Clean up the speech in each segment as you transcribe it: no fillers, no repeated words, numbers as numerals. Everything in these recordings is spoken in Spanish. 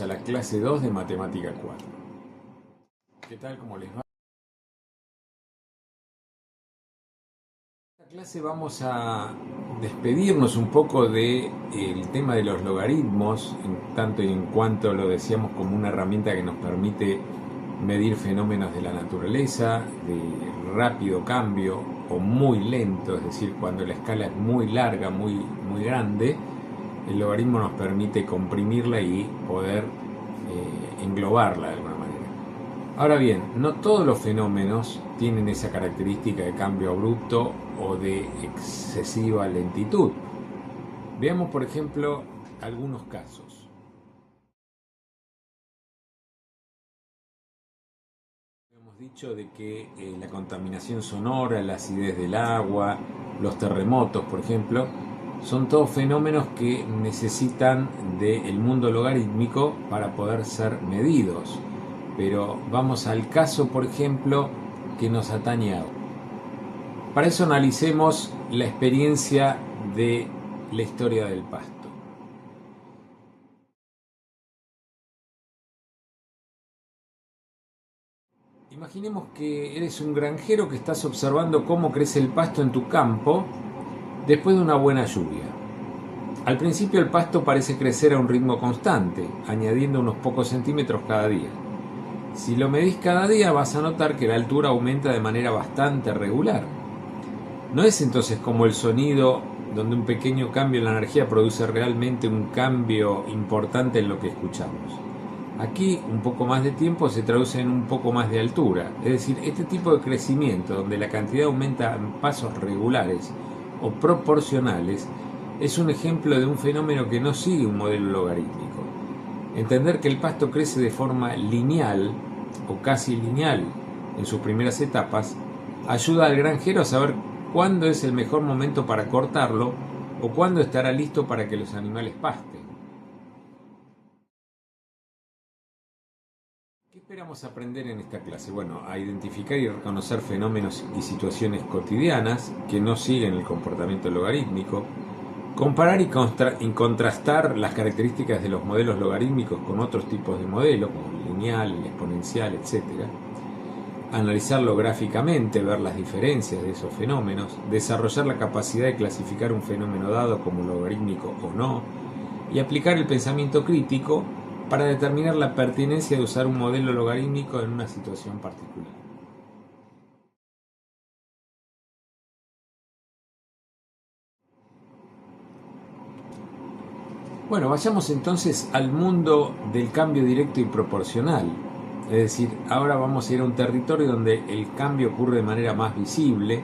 a la clase 2 de Matemática 4. ¿Qué tal? ¿Cómo les va? En esta clase vamos a despedirnos un poco del tema de los logaritmos, en tanto y en cuanto lo decíamos como una herramienta que nos permite medir fenómenos de la naturaleza, de rápido cambio o muy lento, es decir, cuando la escala es muy larga, muy grande, el logaritmo nos permite comprimirla y poder englobarla de alguna manera. Ahora bien, no todos los fenómenos tienen esa característica de cambio abrupto o de excesiva lentitud. Veamos, por ejemplo, algunos casos. Hemos dicho de que la contaminación sonora, la acidez del agua, los terremotos, por ejemplo, son todos fenómenos que necesitan del mundo logarítmico para poder ser medidos. Pero vamos al caso, por ejemplo, que nos atañe ahora. Para eso analicemos la experiencia de la historia del pasto. Imaginemos que eres un granjero que estás observando cómo crece el pasto en tu campo después de una buena lluvia. Al principio el pasto parece crecer a un ritmo constante, añadiendo unos pocos centímetros cada día. Si lo medís cada día vas a notar que la altura aumenta de manera bastante regular. No es entonces como el sonido, donde un pequeño cambio en la energía produce realmente un cambio importante en lo que escuchamos. Aquí un poco más de tiempo se traduce en un poco más de altura, es decir, este tipo de crecimiento donde la cantidad aumenta en pasos regulares o proporcionales es un ejemplo de un fenómeno que no sigue un modelo logarítmico. Entender que el pasto crece de forma lineal o casi lineal en sus primeras etapas ayuda al granjero a saber cuándo es el mejor momento para cortarlo o cuándo estará listo para que los animales pasten. ¿Qué esperamos aprender en esta clase? Bueno, a identificar y reconocer fenómenos y situaciones cotidianas que no siguen el comportamiento logarítmico, comparar y contrastar las características de los modelos logarítmicos con otros tipos de modelos, como el lineal, el exponencial, etc. Analizarlo gráficamente, ver las diferencias de esos fenómenos, desarrollar la capacidad de clasificar un fenómeno dado como logarítmico o no, y aplicar el pensamiento crítico para determinar la pertinencia de usar un modelo logarítmico en una situación particular. Bueno, vayamos entonces al mundo del cambio directo y proporcional. Es decir, ahora vamos a ir a un territorio donde el cambio ocurre de manera más visible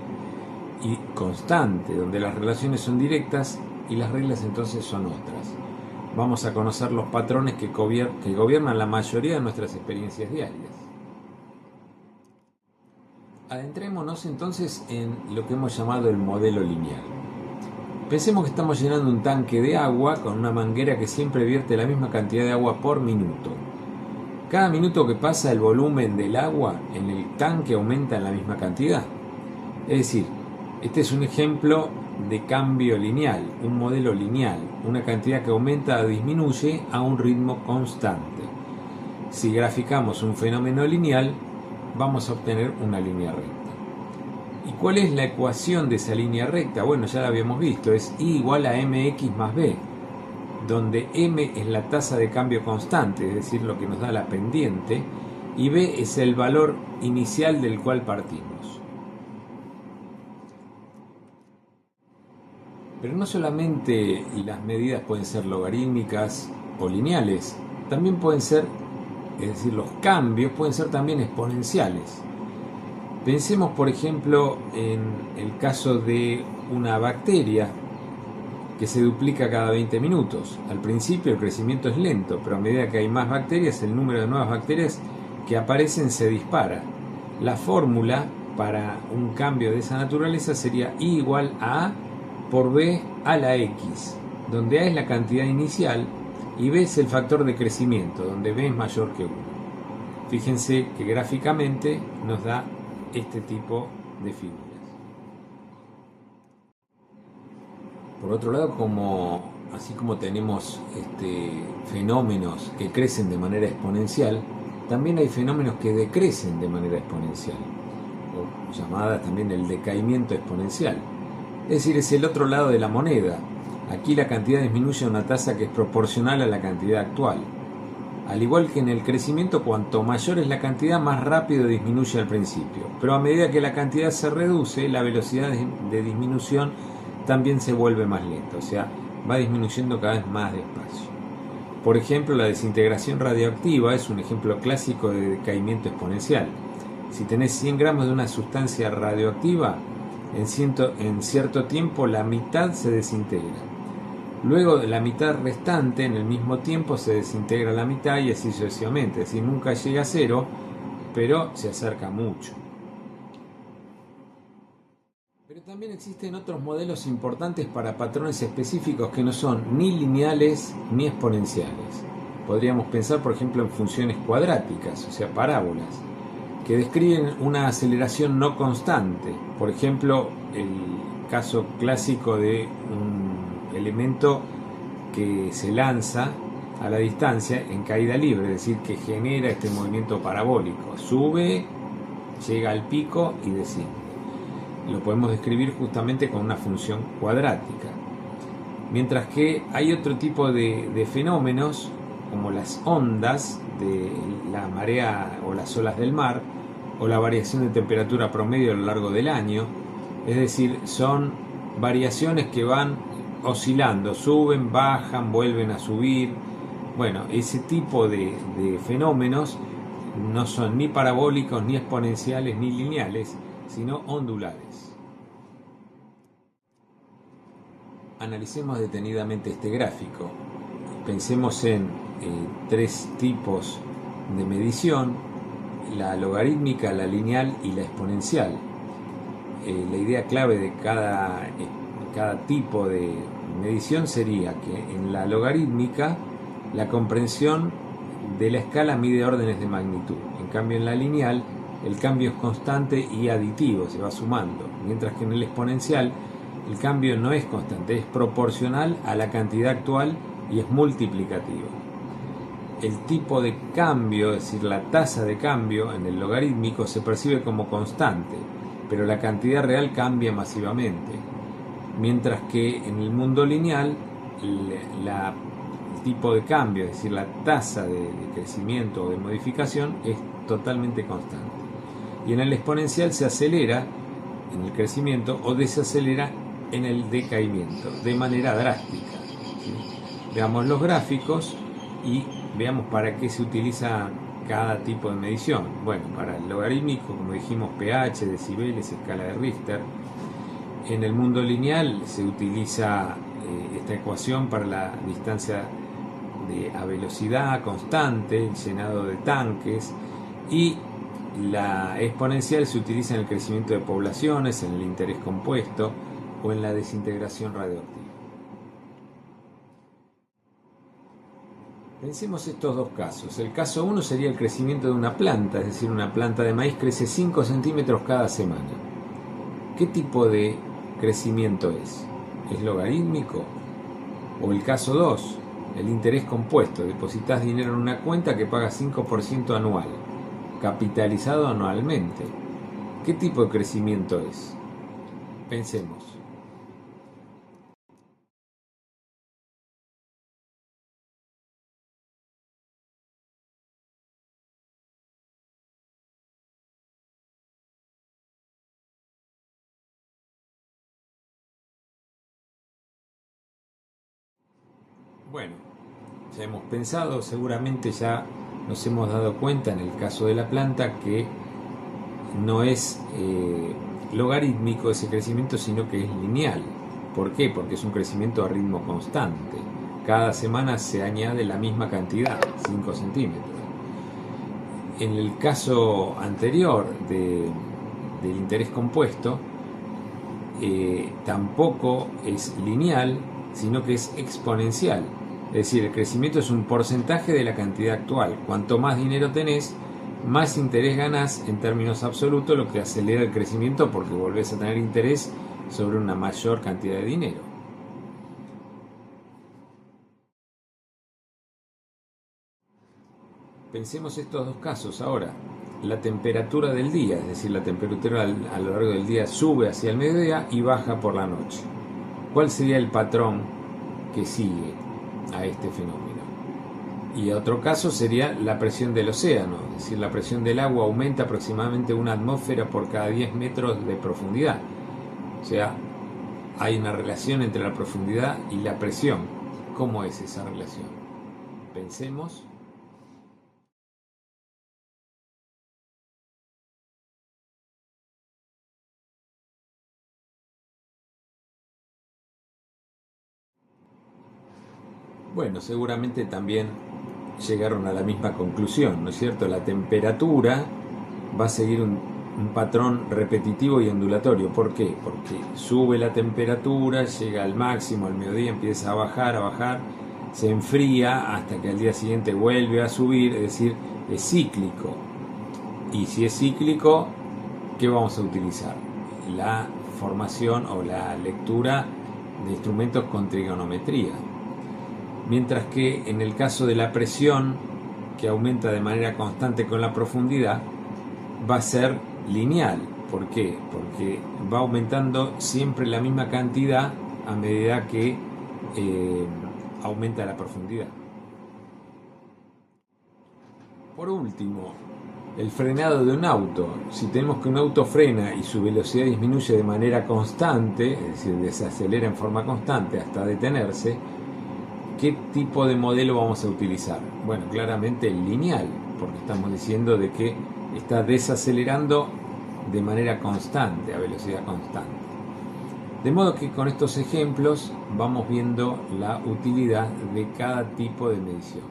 y constante, donde las relaciones son directas y las reglas entonces son otras. Vamos a conocer los patrones que gobiernan la mayoría de nuestras experiencias diarias. Adentrémonos entonces en lo que hemos llamado el modelo lineal. Pensemos que estamos llenando un tanque de agua con una manguera que siempre vierte la misma cantidad de agua por minuto. Cada minuto que pasa el volumen del agua en el tanque aumenta en la misma cantidad. Es decir, este es un ejemplo de cambio lineal, un modelo lineal, una cantidad que aumenta o disminuye a un ritmo constante. Si graficamos un fenómeno lineal, vamos a obtener una línea recta. ¿Y cuál es la ecuación de esa línea recta? Bueno, ya la habíamos visto, es I igual a mx más b, donde m es la tasa de cambio constante, es decir, lo que nos da la pendiente, y b es el valor inicial del cual partimos. Pero no solamente las medidas pueden ser logarítmicas o lineales, también pueden ser, es decir, los cambios pueden ser también exponenciales. Pensemos, por ejemplo, en el caso de una bacteria que se duplica cada 20 minutos. Al principio el crecimiento es lento, pero a medida que hay más bacterias, el número de nuevas bacterias que aparecen se dispara. La fórmula para un cambio de esa naturaleza sería I igual a A por B a la X, donde A es la cantidad inicial y B es el factor de crecimiento, donde B es mayor que 1. Fíjense que gráficamente nos da este tipo de figuras. Por otro lado, así como tenemos fenómenos que crecen de manera exponencial, también hay fenómenos que decrecen de manera exponencial, o llamada también el decaimiento exponencial. Es decir, es el otro lado de la moneda. Aquí la cantidad disminuye a una tasa que es proporcional a la cantidad actual. Al igual que en el crecimiento, cuanto mayor es la cantidad, más rápido disminuye al principio. Pero a medida que la cantidad se reduce, la velocidad de disminución también se vuelve más lenta, o sea, va disminuyendo cada vez más despacio. Por ejemplo, la desintegración radioactiva es un ejemplo clásico de decaimiento exponencial. Si tenés 100 gramos de una sustancia radioactiva, en cierto tiempo la mitad se desintegra. Luego de la mitad restante, en el mismo tiempo se desintegra la mitad y así sucesivamente. Es decir, nunca llega a cero, pero se acerca mucho. Pero también existen otros modelos importantes para patrones específicos que no son ni lineales ni exponenciales. Podríamos pensar, por ejemplo, en funciones cuadráticas, o sea, parábolas, que describen una aceleración no constante. Por ejemplo, el caso clásico de un elemento que se lanza a la distancia en caída libre, es decir, que genera este movimiento parabólico. Sube, llega al pico y desciende. Lo podemos describir justamente con una función cuadrática. Mientras que hay otro tipo de fenómenos, como las ondas de la marea o las olas del mar, o la variación de temperatura promedio a lo largo del año. Es decir, son variaciones que van oscilando, suben, bajan, vuelven a subir. Bueno, ese tipo de fenómenos no son ni parabólicos, ni exponenciales, ni lineales, sino ondulares. Analicemos detenidamente este gráfico. Pensemos en tres tipos de medición: la logarítmica, la lineal y la exponencial. La idea clave de cada tipo de medición sería que en la logarítmica la comprensión de la escala mide órdenes de magnitud. En cambio, en la lineal el cambio es constante y aditivo, se va sumando, mientras que en el exponencial el cambio no es constante, es proporcional a la cantidad actual y es multiplicativo. El tipo de cambio, es decir, la tasa de cambio en el logarítmico se percibe como constante, pero la cantidad real cambia masivamente, mientras que en el mundo lineal el tipo de cambio, es decir, la tasa de crecimiento o de modificación es totalmente constante. Y en el exponencial se acelera en el crecimiento o desacelera en el decaimiento de manera drástica. ¿Sí? Veamos los gráficos y veamos para qué se utiliza cada tipo de medición. Bueno, para el logarítmico, como dijimos, pH, decibeles, escala de Richter. En el mundo lineal se utiliza esta ecuación para la distancia a velocidad constante, el llenado de tanques, y la exponencial se utiliza en el crecimiento de poblaciones, en el interés compuesto o en la desintegración radioactiva. Pensemos estos dos casos. El caso 1 sería el crecimiento de una planta, es decir, una planta de maíz crece 5 centímetros cada semana. ¿Qué tipo de crecimiento es? ¿Es logarítmico? O el caso 2, el interés compuesto. Depositas dinero en una cuenta que paga 5% anual, capitalizado anualmente. ¿Qué tipo de crecimiento es? Pensemos. Bueno, ya hemos pensado, seguramente ya nos hemos dado cuenta en el caso de la planta que no es logarítmico ese crecimiento, sino que es lineal. ¿Por qué? Porque es un crecimiento a ritmo constante. Cada semana se añade la misma cantidad, 5 centímetros. En el caso anterior del interés compuesto, tampoco es lineal, sino que es exponencial. Es decir, el crecimiento es un porcentaje de la cantidad actual. Cuanto más dinero tenés, más interés ganás en términos absolutos, lo que acelera el crecimiento porque volvés a tener interés sobre una mayor cantidad de dinero. Pensemos estos dos casos ahora. La temperatura del día, es decir, la temperatura a lo largo del día sube hacia el mediodía y baja por la noche. ¿Cuál sería el patrón que sigue a este fenómeno? Y otro caso sería la presión del océano, es decir, la presión del agua aumenta aproximadamente 1 atmósfera por cada 10 metros de profundidad. O sea, hay una relación entre la profundidad y la presión. ¿Cómo es esa relación? Pensemos. Bueno, seguramente también llegaron a la misma conclusión, ¿no es cierto? La temperatura va a seguir un patrón repetitivo y ondulatorio. ¿Por qué? Porque sube la temperatura, llega al máximo, al mediodía empieza a bajar, se enfría hasta que al día siguiente vuelve a subir, es decir, es cíclico. Y si es cíclico, ¿qué vamos a utilizar? La formación o la lectura de instrumentos con trigonometría. Mientras que en el caso de la presión, que aumenta de manera constante con la profundidad, va a ser lineal. ¿Por qué? Porque va aumentando siempre la misma cantidad a medida que aumenta la profundidad. Por último, el frenado de un auto. Si tenemos que un auto frena y su velocidad disminuye de manera constante, es decir, desacelera en forma constante hasta detenerse, ¿qué tipo de modelo vamos a utilizar? Bueno, claramente el lineal, porque estamos diciendo de que está desacelerando de manera constante, a velocidad constante. De modo que con estos ejemplos vamos viendo la utilidad de cada tipo de medición.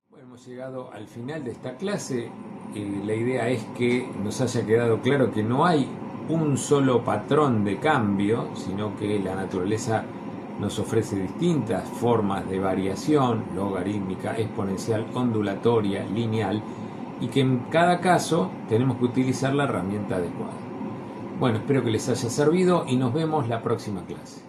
Bueno, hemos llegado al final de esta clase. La idea es que nos haya quedado claro que no hay un solo patrón de cambio, sino que la naturaleza nos ofrece distintas formas de variación, logarítmica, exponencial, ondulatoria, lineal, y que en cada caso tenemos que utilizar la herramienta adecuada. Bueno, espero que les haya servido y nos vemos la próxima clase.